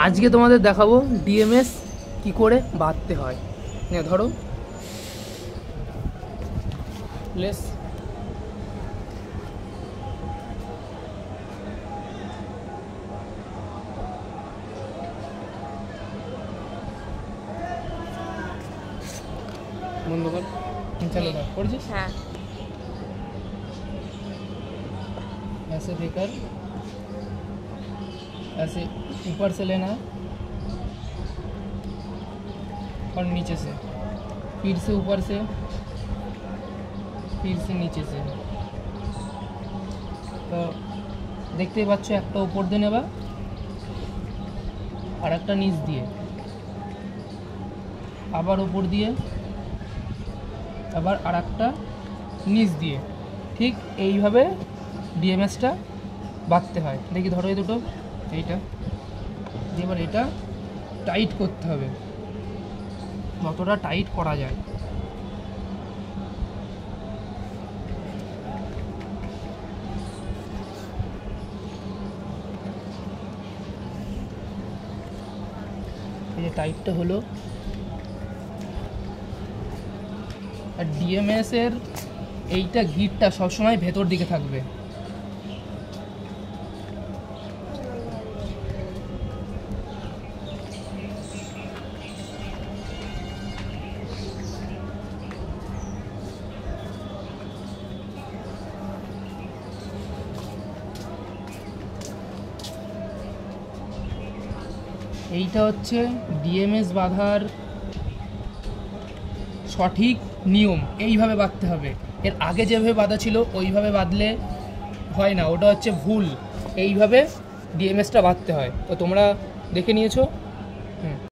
আজকে তোমাদের দেখাবো ডিএমএস কি করে বাঁধতে হয়। ধরো লেস বন্ধ কর, चलो पढ़िस। हाँ ऐसे देकर ऐसे ऊपर से लेना है और नीचे से, फिर से ऊपर से, फिर से नीचे से। तो देखते ही पाচ্ছ একটা উপর দিয়ে নেবা আর একটা নিচ দিয়ে, আবার উপর দিয়ে, আবার আর একটা নিচ দিয়ে, ঠিক এইভাবে ডিএমএসটা বাঁধতে হয়। দেখি ধরো এই দুটো, এইটা এবার এটা টাইট করতে হবে যতটা টাইট করা যায়। এই যে টাইটটা হলো। আর ডিএমএস এর এইটা গিটটা সবসময় ভেতর দিকে থাকবে। এইটা হচ্ছে ডিএমএস বাঁধার সঠিক নিয়ম। এইভাবে বাঁধতে হবে, এর আগে যেভাবে বাঁধা ছিল ওইভাবে বাঁধলে হয় না, ওটা হচ্ছে ভুল। এইভাবে ডিএমএসটা বাঁধতে হয়। তো তোমরা দেখে নিয়েছো।